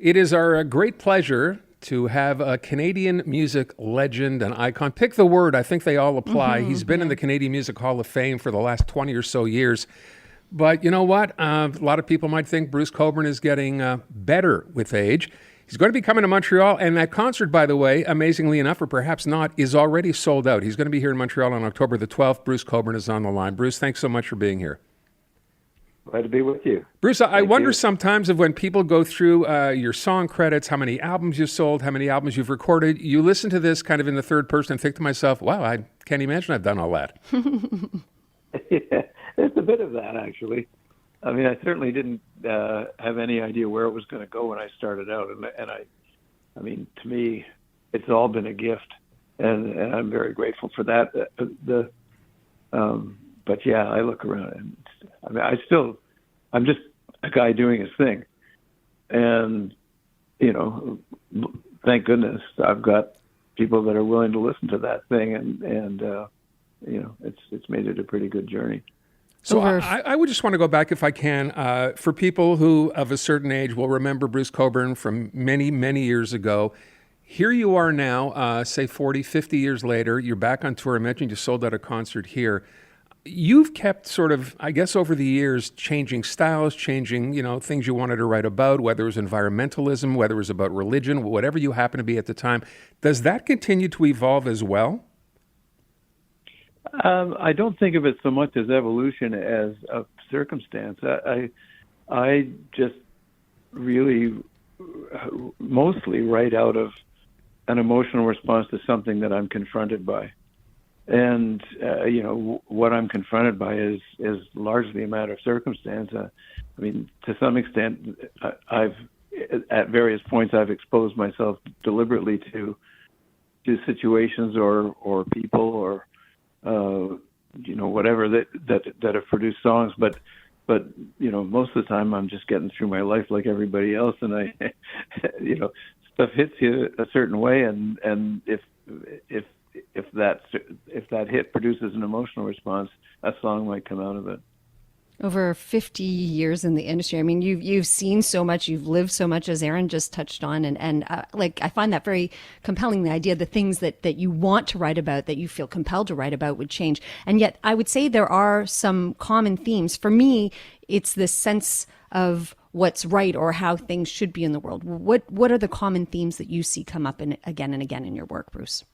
It is our great pleasure to have a Canadian music legend and icon. Pick the word, I think they all apply. He's been in Yeah. the Canadian Music Hall of Fame for the last 20 or so years. But you know what? A lot of people might think Bruce Cockburn is getting better with age. He's going to be coming to Montreal, and that concert, by the way, amazingly enough, or perhaps not, is already sold out. He's going to be here in Montreal on October the 12th. Bruce Cockburn is on the line. Bruce, thanks so much for being here. Glad to be with you. Bruce, I Thank wonder you. sometimes of when people go through your song credits, how many albums you've sold, how many albums you've recorded. You listen to this kind of in the third person and think to myself, wow, I can't imagine I've done all that. Yeah, it's a bit of that, actually. I mean, I certainly didn't have any idea where it was going to go when I started out, and I mean, to me, it's all been a gift, and I'm very grateful for that. But yeah, I look around, and I mean, I'm just a guy doing his thing, and you know, thank goodness I've got people that are willing to listen to that thing, and you know, it's made it a pretty good journey. So I would just want to go back, if I can, for people who of a certain age will remember Bruce Cockburn from many, many years ago. Here you are now, say 40, 50 years later. You're back on tour. I mentioned you sold out a concert here. You've kept sort of, I guess, over the years, changing styles, changing, things you wanted to write about, whether it was environmentalism, whether it was about religion, whatever you happen to be at the time. Does that continue to evolve as well? I don't think of it so much as evolution as a circumstance. I just really mostly write out of an emotional response to something that I'm confronted by. And, what I'm confronted by is largely a matter of circumstance. I mean, to some extent, at various points, I've exposed myself deliberately to situations or people or whatever that have produced songs, but most of the time I'm just getting through my life like everybody else, and I stuff hits you a certain way, and if that hit produces an emotional response, a song might come out of it. Over 50 years in the industry. I mean, you've seen so much, you've lived so much, as Aaron just touched on, and I find that very compelling. The idea, the things that you want to write about, that you feel compelled to write about, would change. And yet, I would say there are some common themes. For me, it's this sense of what's right or how things should be in the world. What are the common themes that you see come up again and again in your work, Bruce?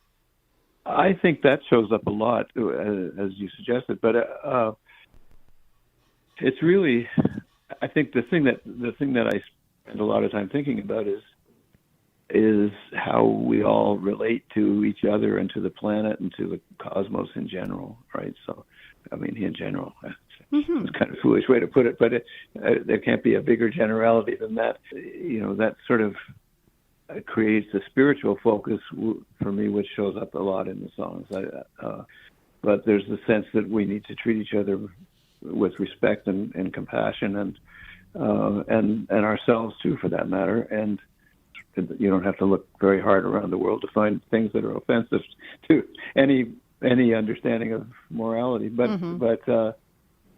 I think that shows up a lot, as you suggested, but it's really, I think the thing that I spend a lot of time thinking about is how we all relate to each other and to the planet and to the cosmos in general, right? So, I mean, in general, it's kind of a foolish way to put it, but there can't be a bigger generality than that. That sort of creates a spiritual focus for me, which shows up a lot in the songs. But there's the sense that we need to treat each other with respect and compassion and ourselves too, for that matter. And you don't have to look very hard around the world to find things that are offensive to any understanding of morality. But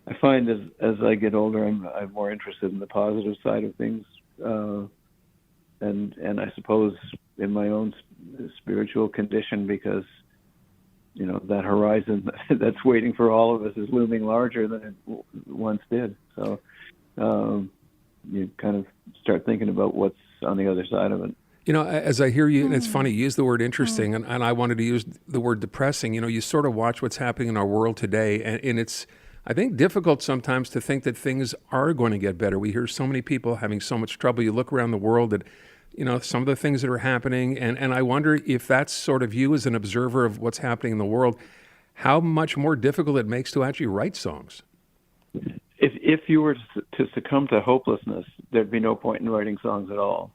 I find as I get older, I'm more interested in the positive side of things, and I suppose in my own spiritual condition, because that horizon that's waiting for all of us is looming larger than it once did. So you kind of start thinking about what's on the other side of it. As I hear you, and it's funny, you use the word interesting, and I wanted to use the word depressing. You sort of watch what's happening in our world today, and it's, I think, difficult sometimes to think that things are going to get better. We hear so many people having so much trouble. You look around the world at some of the things that are happening. And I wonder if that's sort of you as an observer of what's happening in the world, how much more difficult it makes to actually write songs. If you were to succumb to hopelessness, there'd be no point in writing songs at all,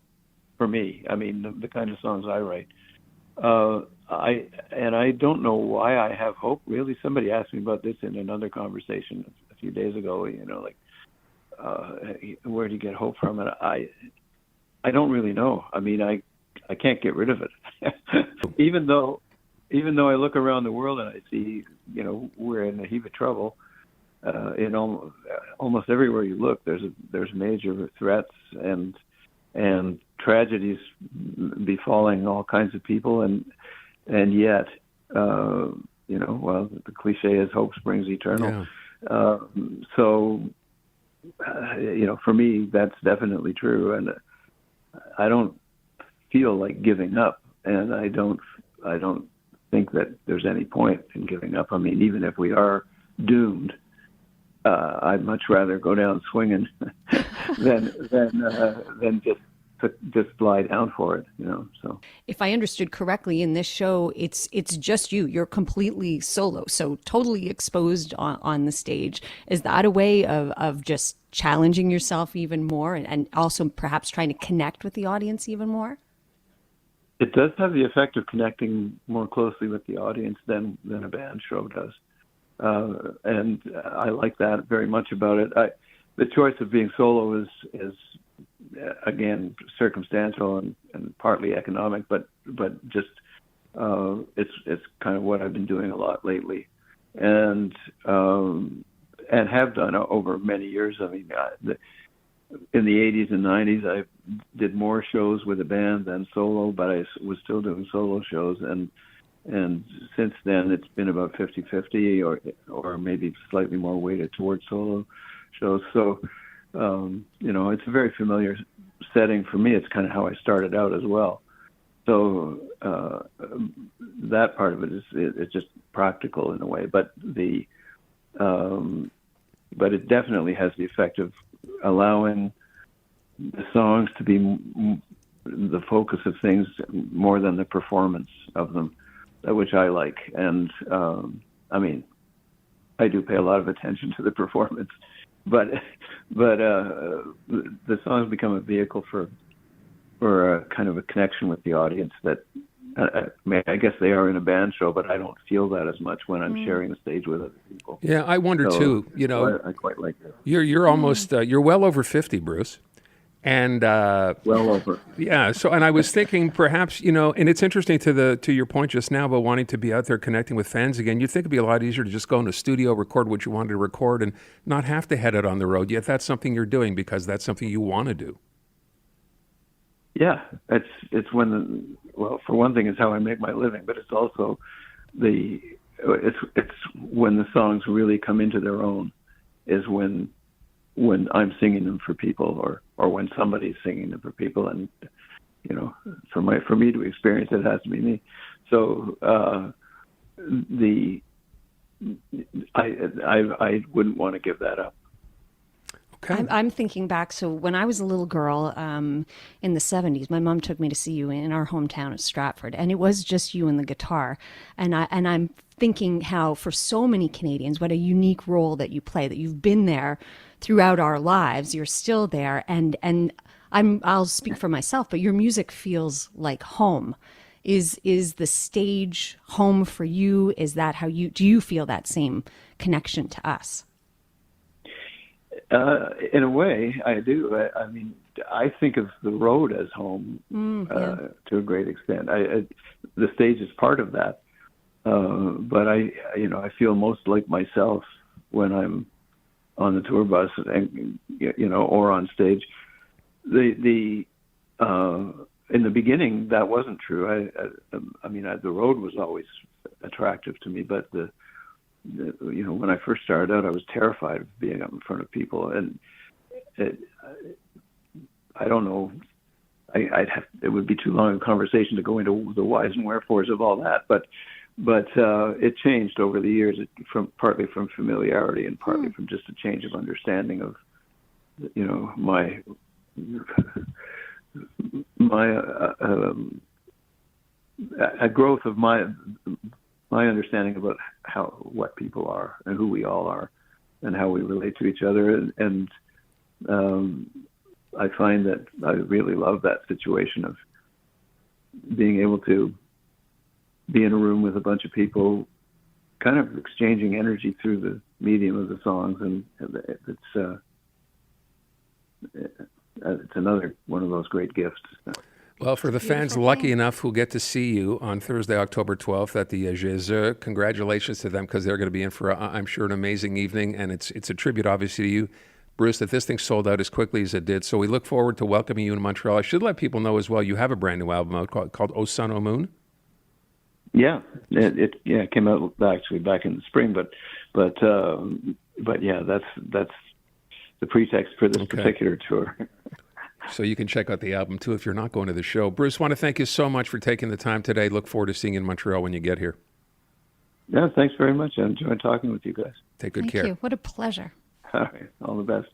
for me. I mean, the kind of songs I write. I don't know why I have hope, really. Somebody asked me about this in another conversation a few days ago, where do you get hope from? And I don't really know. I mean, I can't get rid of it. even though I look around the world and I see, we're in a heap of trouble. In almost everywhere you look, there's major threats and tragedies befalling all kinds of people, and yet, well, the cliche is hope springs eternal. Yeah. So, for me, that's definitely true, and I don't feel like giving up, and I don't think that there's any point in giving up. I mean, even if we are doomed, I'd much rather go down swinging than just lie down for it, So If I understood correctly, in this show, it's just you. You're completely solo, so totally exposed on the stage. Is that a way of just challenging yourself even more, and also perhaps trying to connect with the audience even more? it does have the effect of connecting more closely with the audience than a band show does, and I like that very much about it. The choice of being solo is again circumstantial and partly economic, but just it's kind of what I've been doing a lot lately, and have done over many years. I mean, in the 80s and 90s, I did more shows with a band than solo, but I was still doing solo shows, and since then it's been about 50-50 or maybe slightly more weighted towards solo shows. So it's a very familiar setting for me. It's kind of how I started out as well. So that part of it is just practical in a way, but but it definitely has the effect of allowing the songs to be the focus of things more than the performance of them, which I like. And I mean, I do pay a lot of attention to the performance, but the songs become a vehicle for a kind of a connection with the audience that I guess they are in a band show, but I don't feel that as much when I'm sharing the stage with other people. Yeah, I wonder too. I quite like it. You're almost you're well over 50, Bruce, and well over. Yeah. So, and I was thinking perhaps and it's interesting to your point just now about wanting to be out there connecting with fans again. You'd think it'd be a lot easier to just go in a studio, record what you wanted to record, and not have to head out on the road. Yet that's something you're doing because that's something you want to do. Yeah, it's when for one thing, it's how I make my living, but it's also it's when the songs really come into their own, is when I'm singing them for people, or when somebody's singing them for people, and for me to experience it has to be me. So I wouldn't want to give that up. Okay. I'm thinking back. So when I was a little girl in the 70s, my mom took me to see you in our hometown of Stratford, and it was just you and the guitar. And I'm thinking how for so many Canadians, what a unique role that you play, that you've been there throughout our lives. You're still there, and I'll speak for myself, but your music feels like home. Is the stage home for you? Is that how do you feel that same connection to us? In a way, I do. I mean, I think of the road as home to a great extent. The stage is part of that, but I feel most like myself when I'm on the tour bus and or on stage. In the beginning, that wasn't true. I mean, the road was always attractive to me, but when I first started out, I was terrified of being up in front of people, and I don't know. It would be too long a conversation to go into the whys and wherefores of all that, but it changed over the years, partly from familiarity and partly from just a change of understanding of my a growth of my understanding about what people are and who we all are and how we relate to each other. And I find that I really love that situation of being able to be in a room with a bunch of people, kind of exchanging energy through the medium of the songs. And it's another one of those great gifts. Well, for the fans lucky enough who'll get to see you on Thursday, October 12th at the Jésus, congratulations to them, because they're going to be in for, I'm sure, an amazing evening. And it's a tribute, obviously, to you. Bruce, that this thing sold out as quickly as it did. So we look forward to welcoming you in Montreal. I should let people know as well, you have a brand new album out called O Sun, O Moon. Yeah, it came out actually back in the spring, but yeah, that's the pretext for this particular tour. So you can check out the album too if you're not going to the show. Bruce, want to thank you so much for taking the time today. Look forward to seeing you in Montreal when you get here. Yeah, thanks very much. I enjoyed talking with you guys. Take good Thank care. you. What a pleasure. All right, all the best.